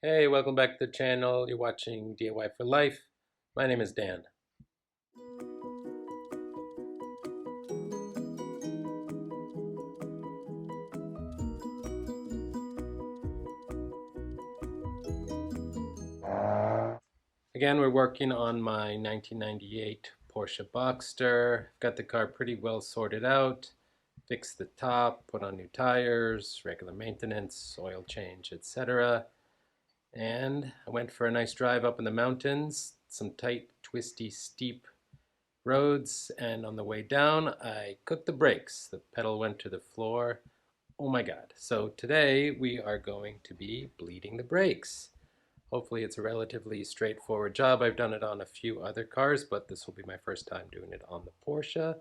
Hey, welcome back to the channel. You're watching DIY for Life. My name is Dan. Again, we're working on my 1998 Porsche Boxster. Got the car pretty well sorted out. Fixed the top, put on new tires, regular maintenance, oil change, etc. And I went for a nice drive up in the mountains, some tight, twisty, steep roads, and on the way down, I cooked the brakes. The pedal went to the floor. Oh my God. So today we are going to be bleeding the brakes. Hopefully it's a relatively straightforward job. I've done it on a few other cars, but this will be my first time doing it on the Porsche.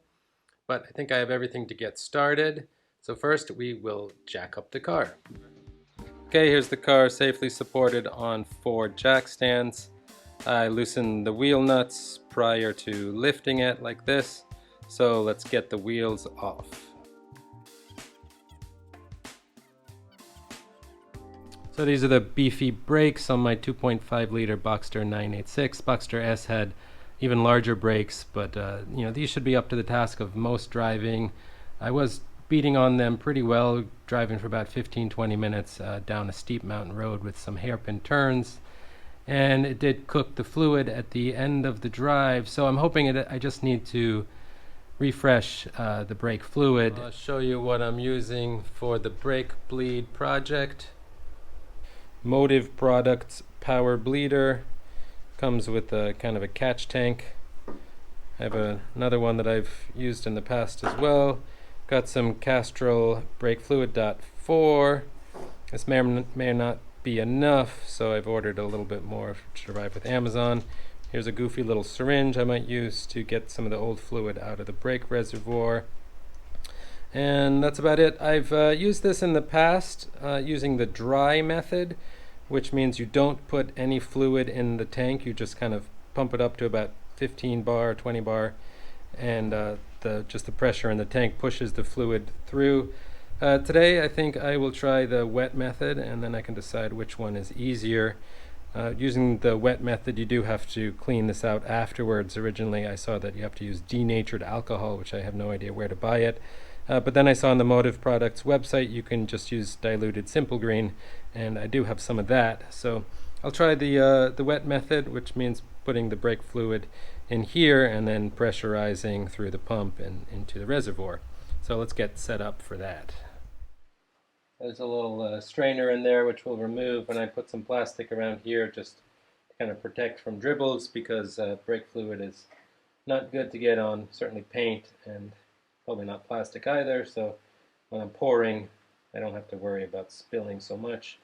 But I think I have everything to get started. So first we will jack up the car. Okay, here's the car safely supported on 4 jack stands. I loosened the wheel nuts prior to lifting it like this. So let's get the wheels off. So these are the beefy brakes on my 2.5 liter Boxster 986. Boxster S had even larger brakes, but these should be up to the task of most driving. I was beating on them pretty well, driving for about 15-20 minutes down a steep mountain road with some hairpin turns, and it did cook the fluid at the end of the drive. So I'm hoping I just need to refresh the brake fluid. I'll show you what I'm using for the brake bleed project. Motive Products Power Bleeder. Comes with a kind of a catch tank. I have another one that I've used in the past as well. Got some Castrol Brake Fluid Dot 4. This may or may not be enough, so I've ordered a little bit more to arrive with Amazon. Here's a goofy little syringe I might use to get some of the old fluid out of the brake reservoir. And that's about it. I've used this in the past using the dry method, which means you don't put any fluid in the tank. You just kind of pump it up to about 15 bar, 20 bar, and just the pressure in the tank pushes the fluid through. Today I think I will try the wet method, and then I can decide which one is easier. Using the wet method, you do have to clean this out afterwards. Originally I saw that you have to use denatured alcohol, which I have no idea where to buy it. But then I saw on the Motive Products website you can just use diluted Simple Green, and I do have some of that. So I'll try the wet method, which means putting the brake fluid in here and then pressurizing through the pump and into the reservoir. So let's get set up for that. There's a little strainer in there which we'll remove, and I put some plastic around here just to kind of protect from dribbles, because brake fluid is not good to get on certainly paint, and probably not plastic either, so when I'm pouring I don't have to worry about spilling so much.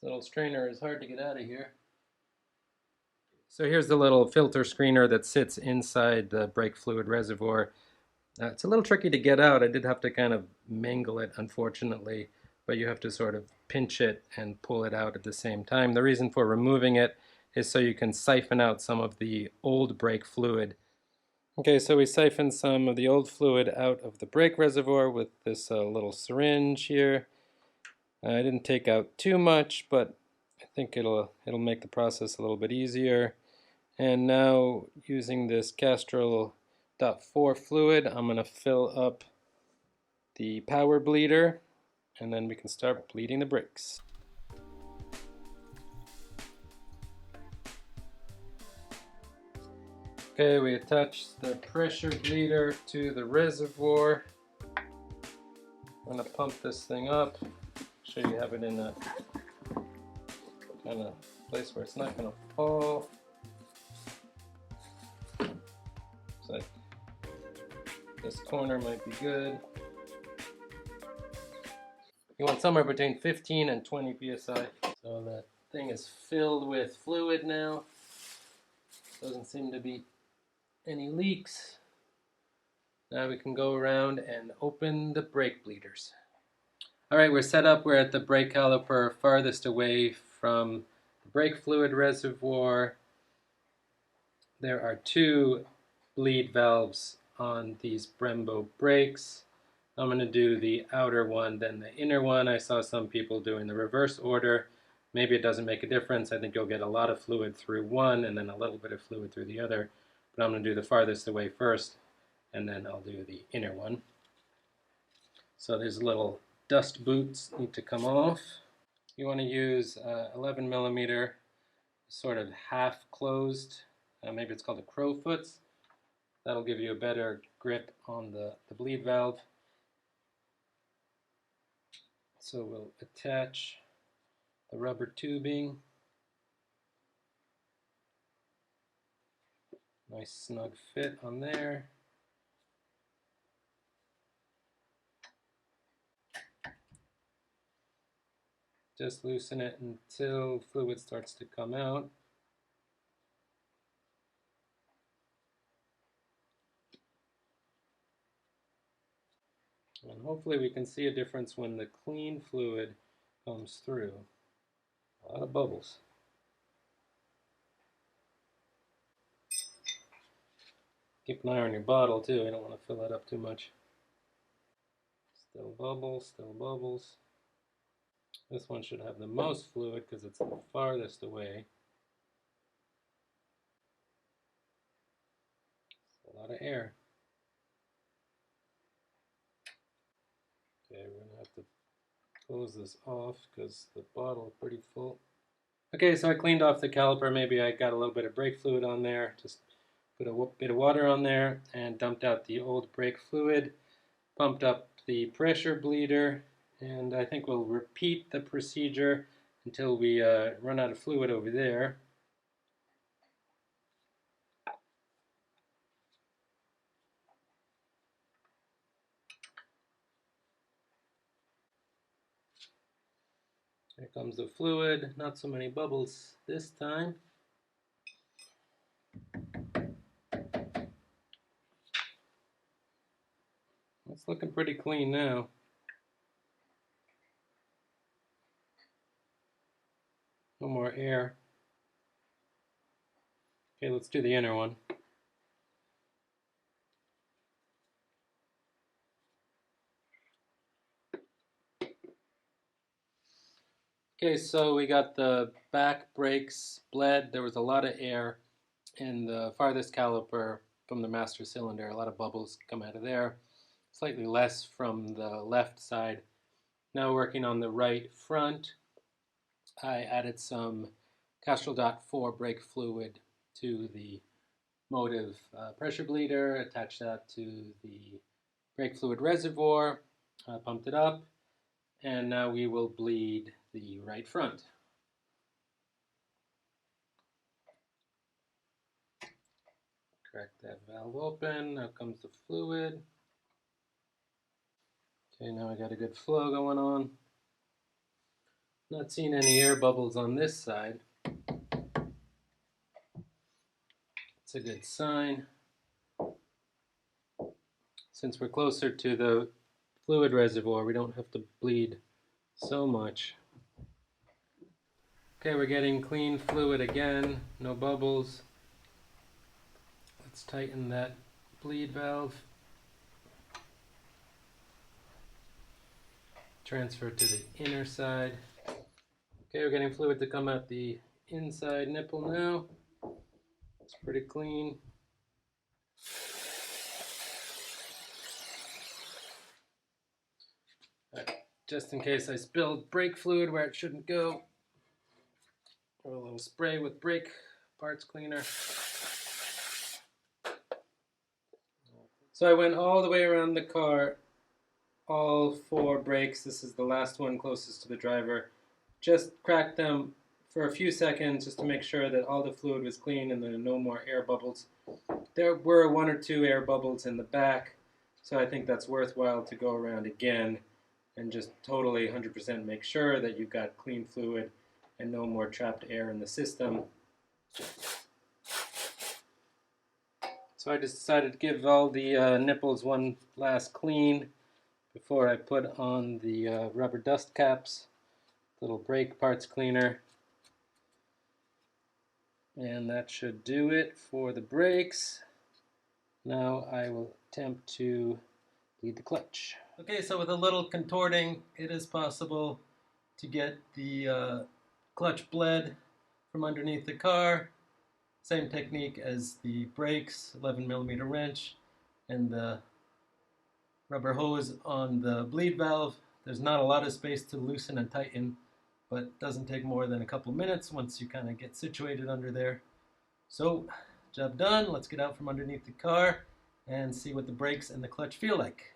This little strainer is hard to get out of here. So here's the little filter screener that sits inside the brake fluid reservoir. It's a little tricky to get out. I did have to kind of mangle it, unfortunately, but you have to sort of pinch it and pull it out at the same time. The reason for removing it is so you can siphon out some of the old brake fluid. Okay, so we siphoned some of the old fluid out of the brake reservoir with this little syringe here. I didn't take out too much, but I think it'll make the process a little bit easier. And now, using this Castrol Dot 4 fluid, I'm going to fill up the power bleeder, and then we can start bleeding the brakes. Okay, we attach the pressure bleeder to the reservoir. I'm going to pump this thing up. Make sure you have it in a kind of place where it's not going to fall. Looks like this corner might be good. You want somewhere between 15 and 20 psi. So that thing is filled with fluid now. Doesn't seem to be any leaks. Now we can go around and open the brake bleeders. Alright, we're set up. We're at the brake caliper farthest away from the brake fluid reservoir. There are 2 bleed valves on these Brembo brakes. I'm going to do the outer one, then the inner one. I saw some people doing the reverse order. Maybe it doesn't make a difference. I think you'll get a lot of fluid through one and then a little bit of fluid through the other. But I'm going to do the farthest away first, and then I'll do the inner one. So these little dust boots need to come off. You want to use 11 millimeter, sort of half closed. Maybe it's called a crowfoot's. That'll give you a better grip on the bleed valve. So we'll attach the rubber tubing. Nice snug fit on there. Just loosen it until fluid starts to come out. And hopefully we can see a difference when the clean fluid comes through. A lot of bubbles. Keep an eye on your bottle too, you don't want to fill it up too much. Still bubbles, still bubbles. This one should have the most fluid because it's the farthest away. It's a lot of air. Okay, we're going to have to close this off because the bottle is pretty full. Okay, so I cleaned off the caliper. Maybe I got a little bit of brake fluid on there. Just put a bit of water on there and dumped out the old brake fluid. Pumped up the pressure bleeder, and I think we'll repeat the procedure until we run out of fluid over there. Here comes the fluid. Not so many bubbles this time. It's looking pretty clean now. No more air. Okay, let's do the inner one. Okay, so we got the back brakes bled. There was a lot of air in the farthest caliper from the master cylinder. A lot of bubbles come out of there. Slightly less from the left side. Now working on the right front, I added some Castrol Dot 4 brake fluid to the motive pressure bleeder, attached that to the brake fluid reservoir, pumped it up, and now we will bleed the right front. Crack that valve open, now comes the fluid. Okay, now I got a good flow going on. Not seeing any air bubbles on this side. It's a good sign. Since we're closer to the fluid reservoir, we don't have to bleed so much. Okay, we're getting clean fluid again, no bubbles. Let's tighten that bleed valve. Transfer to the inner side. Okay, we're getting fluid to come out the inside nipple now. It's pretty clean. Right, just in case I spilled brake fluid where it shouldn't go, a little spray with brake parts cleaner. So I went all the way around the car, all 4 brakes. This is the last one closest to the driver. Just cracked them for a few seconds just to make sure that all the fluid was clean and there were no more air bubbles. There were 1 or 2 air bubbles in the back, so I think that's worthwhile to go around again and just totally 100% make sure that you've got clean fluid and no more trapped air in the system. So I just decided to give all the nipples one last clean before I put on the rubber dust caps, little brake parts cleaner. And that should do it for the brakes. Now I will attempt to bleed the clutch. Okay, so with a little contorting, it is possible to get the clutch bled from underneath the car. Same technique as the brakes, 11mm wrench, and the rubber hose on the bleed valve. There's not a lot of space to loosen and tighten, but it doesn't take more than a couple minutes once you kind of get situated under there. So, job done. Let's get out from underneath the car and see what the brakes and the clutch feel like.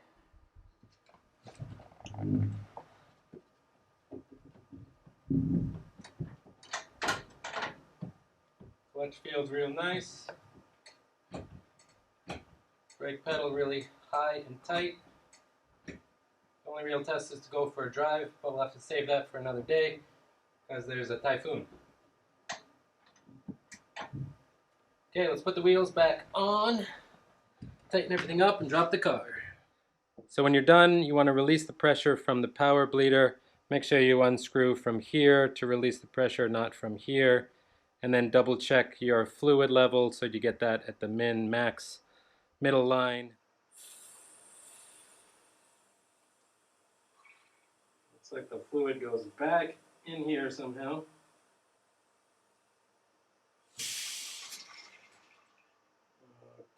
Clutch feels real nice. Brake pedal really high and tight. The only real test is to go for a drive, but we'll have to save that for another day because there's a typhoon. Okay, let's put the wheels back on, tighten everything up, and drop the car. So when you're done, you want to release the pressure from the power bleeder. Make sure you unscrew from here to release the pressure, not from here. And then double check your fluid level so you get that at the min-max middle line. Looks like the fluid goes back in here somehow.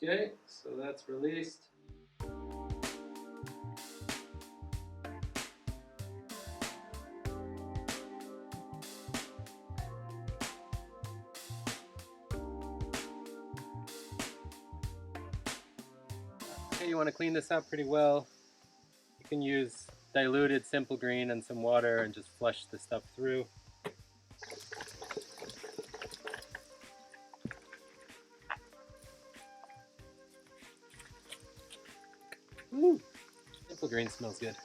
Okay, so that's released. Okay, you want to clean this out pretty well. You can use diluted simple green and some water and just flush the stuff through. Ooh, simple green smells good.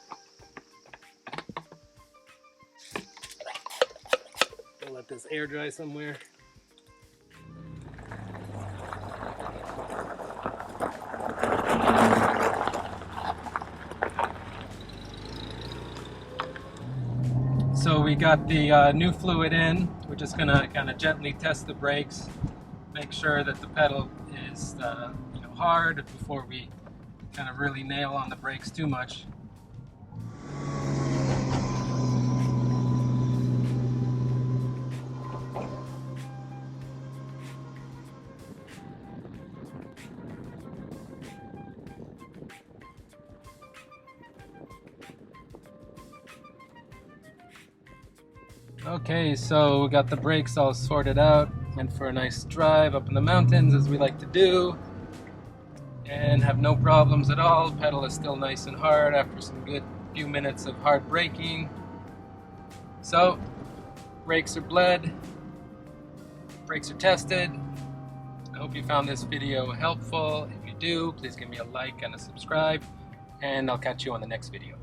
I'll let this air dry somewhere. So we got the new fluid in. We're just gonna kind of gently test the brakes, make sure that the pedal is hard before we kind of really nail on the brakes too much. Okay, so we got the brakes all sorted out and for a nice drive up in the mountains as we like to do, and have no problems at all. Pedal is still nice and hard after some good few minutes of hard braking. So brakes are bled, brakes are tested. I hope you found this video helpful. If you do, please give me a like and a subscribe, and I'll catch you on the next video.